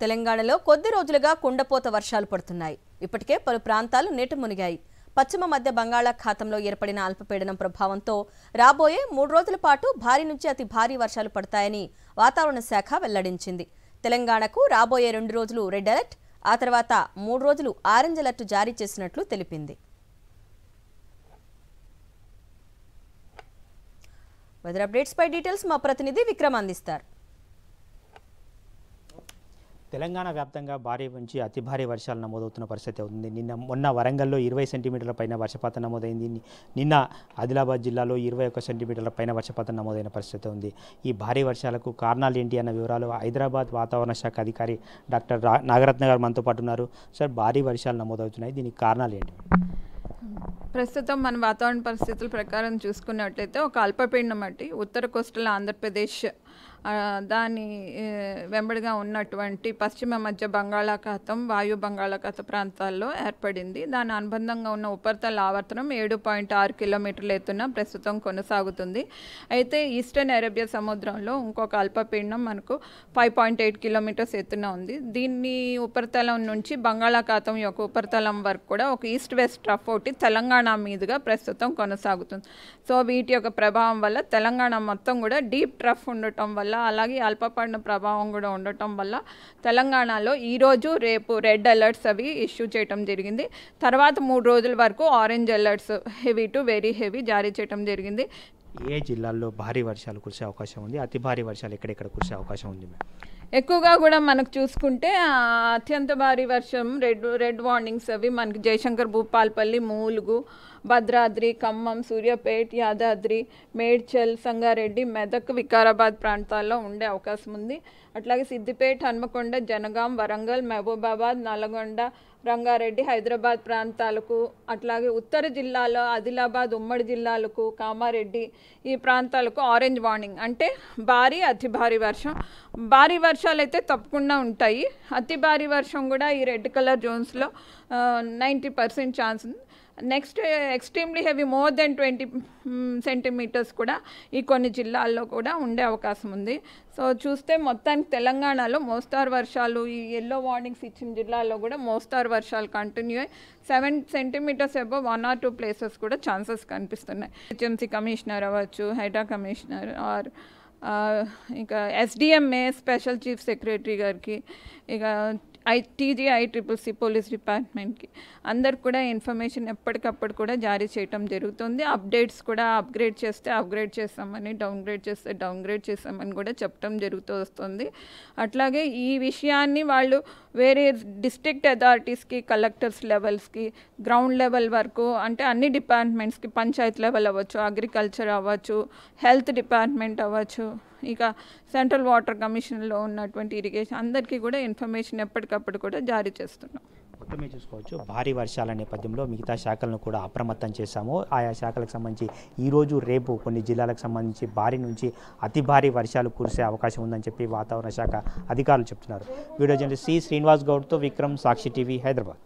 తెలంగాణలో కొద్ది రోజులుగా కుండపోత వర్షాలు పడుతున్నాయి. ఇప్పటికే పలు ప్రాంతాలు నీట మునిగాయి. పశ్చిమ మధ్య బంగాళాఖాతంలో ఏర్పడిన అల్పపీడనం ప్రభావంతో రాబోయే 3 రోజుల పాటు భారీ నుంచి అతి భారీ వర్షాలు పడతాయని వాతావరణ శాఖ వెల్లడించింది. తెలంగాణకు రాబోయే 2 రోజులు రెడ్ అలర్ట్, ఆ తర్వాత 3 రోజులు ఆరెంజ్ అలర్ట్ జారీ చేసినట్లు తెలిపింది. వెదర్ అప్డేట్స్ పై డీటెయిల్స్ మా ప్రతినిధి విక్రమ్ అందిస్తారు. తెలంగాణ వ్యాప్తంగా భారీ నుంచి అతి భారీ వర్షాలు నమోదవుతున్న పరిస్థితి ఉంది. మొన్న వరంగల్లో 20 సెంటీమీటర్ల పైన వర్షపాతం నమోదైంది. నిన్న ఆదిలాబాద్ జిల్లాలో 21 సెంటీమీటర్ల పైన వర్షపాతం నమోదైన పరిస్థితి ఉంది. ఈ భారీ వర్షాలకు కారణాలు ఏంటి అన్న వివరాలు హైదరాబాద్ వాతావరణ శాఖ అధికారి డాక్టర్ నాగరత్న గారు మనతో పాటు ఉన్నారు. సార్, భారీ వర్షాలు నమోదవుతున్నాయి, దీనికి కారణాలు ఏంటి? ప్రస్తుతం మన వాతావరణ పరిస్థితుల ప్రకారం చూసుకున్నట్లయితే ఒక అల్పపీడనం ఉత్తర కోస్టల్ ఆంధ్రప్రదేశ్ దాని వెంబడిగా ఉన్నటువంటి పశ్చిమ మధ్య బంగాళాఖాతం, వాయు బంగాళాఖాత ప్రాంతాల్లో ఏర్పడింది. దాని అనుబంధంగా ఉన్న ఉపరితల ఆవర్తనం 7.6 కిలోమీటర్ల ఎత్తున ప్రస్తుతం కొనసాగుతుంది. అయితే ఈస్టర్న్ అరేబియా సముద్రంలో ఇంకొక అల్పపీడనం మనకు 5.8 కిలోమీటర్స్ ఎత్తున ఉంది. దీన్ని ఉపరితలం నుంచి బంగాళాఖాతం యొక్క ఉపరితలం వరకు కూడా ఒక ఈస్ట్ వెస్ట్ ట్రఫ్ ఒకటి తెలంగాణ మీదుగా ప్రస్తుతం కొనసాగుతుంది. సో వీటి యొక్క ప్రభావం వల్ల తెలంగాణ మొత్తం కూడా డీప్ ట్రఫ్ ఉండటం వల్ల, అలాగే అల్పపీడన ప్రభావం కూడా ఉండటం వల్ల తెలంగాణలో ఈరోజు రేపు రెడ్ అలర్ట్స్ అవి ఇష్యూ చేయటం జరిగింది. తర్వాత 3 రోజుల వరకు orange alerts heavy to very heavy జారీ చేయటం జరిగింది. ఏ జిల్లాల్లో భారీ వర్షాలు కురిసే అవకాశం ఉంది? అతి భారీ వర్షాలు ఎక్కడెక్కడ కురిసే అవకాశం ఉంది? ఎక్కువగా కూడా మనకు చూసుకుంటే అత్యంత భారీ వర్షం రెడ్ వార్నింగ్స్ అవి మనకి జయశంకర్, భూపాల్పల్లి, మూలుగు, భద్రాద్రి, ఖమ్మం, సూర్యాపేట్, యాదాద్రి, మేడ్చల్, సంగారెడ్డి, మెదక్, వికారాబాద్ ప్రాంతాల్లో ఉండే అవకాశం ఉంది. అట్లాగే సిద్దిపేట, హన్మకొండ, జనగాం, వరంగల్, మహబూబాబాద్, నల్గొండ, రంగారెడ్డి, హైదరాబాద్ ప్రాంతాలకు, అట్లాగే ఉత్తర జిల్లాలో ఆదిలాబాద్ ఉమ్మడి జిల్లాలకు, కామారెడ్డి ఈ ప్రాంతాలకు ఆరెంజ్ వార్నింగ్, అంటే భారీ అతి భారీ వర్షం. భారీ వర్షాలు అయితే తప్పకుండా ఉంటాయి. అతి భారీ వర్షం కూడా ఈ రెడ్ కలర్ జోన్స్లో 90% ఛాన్స్ ఉంది. Next extremely heavy more than 20 centimetres కూడా ఈ కొన్ని జిల్లాల్లో కూడా ఉండే అవకాశం ఉంది. సో చూస్తే మొత్తానికి తెలంగాణలో మోస్తారు వర్షాలు, ఈ ఎల్లో వార్నింగ్స్ ఇచ్చిన జిల్లాల్లో కూడా మోస్తారు వర్షాలు కంటిన్యూ అయ్యి 7 సెంటీమీటర్స్ అబవ్ 1 or 2 ప్లేసెస్ కూడా ఛాన్సెస్ కనిపిస్తున్నాయి. హెచ్ఎంసీ కమిషనర్ అవ్వచ్చు, హైడ్రా కమిషనర్ ఆర్ ఇక ఎస్డిఎంఏ స్పెషల్ చీఫ్ సెక్రటరీ గారికి, ఇక TGICCC పోలీస్ డిపార్ట్మెంట్కి అందరికి కూడా ఇన్ఫర్మేషన్ ఎప్పటికప్పుడు కూడా జారీ చేయటం జరుగుతుంది. అప్డేట్స్ కూడా అప్గ్రేడ్ చేస్తే అప్గ్రేడ్ చేస్తామని, డౌన్గ్రేడ్ చేస్తే డౌన్గ్రేడ్ చేస్తామని కూడా చెప్పడం జరుగుతూ వస్తుంది. అట్లాగే ఈ విషయాన్ని వాళ్ళు వేరే డిస్ట్రిక్ట్ అథారిటీస్కి, కలెక్టర్స్ లెవెల్స్కి, గ్రౌండ్ లెవెల్ వరకు, అంటే అన్ని డిపార్ట్మెంట్స్కి, పంచాయత్ లెవెల్ అవ్వచ్చు, అగ్రికల్చర్ అవ్వచ్చు, హెల్త్ డిపార్ట్మెంట్ అవ్వచ్చు, ఇక సెంట్రల్ వాటర్ కమిషన్లో ఉన్నటువంటి ఇరిగేషన్ అందరికీ కూడా ఇన్ఫర్మేషన్ ఎప్పటికప్పుడు కూడా జారీ చేస్తున్నాం. మొత్తమే చూసుకోవచ్చు, భారీ వర్షాల నేపథ్యంలో మిగతా శాఖలను కూడా అప్రమత్తం చేశాము. ఆయా శాఖలకు సంబంధించి ఈరోజు రేపు కొన్ని జిల్లాలకు సంబంధించి భారీ నుంచి అతి భారీ వర్షాలు కురిసే అవకాశం ఉందని చెప్పి వాతావరణ శాఖ అధికారులు చెప్తున్నారు. వీడియో జర్నలిస్ట్ శ్రీనివాస్ గౌడ్తో విక్రమ్, సాక్షి టీవీ, హైదరాబాద్.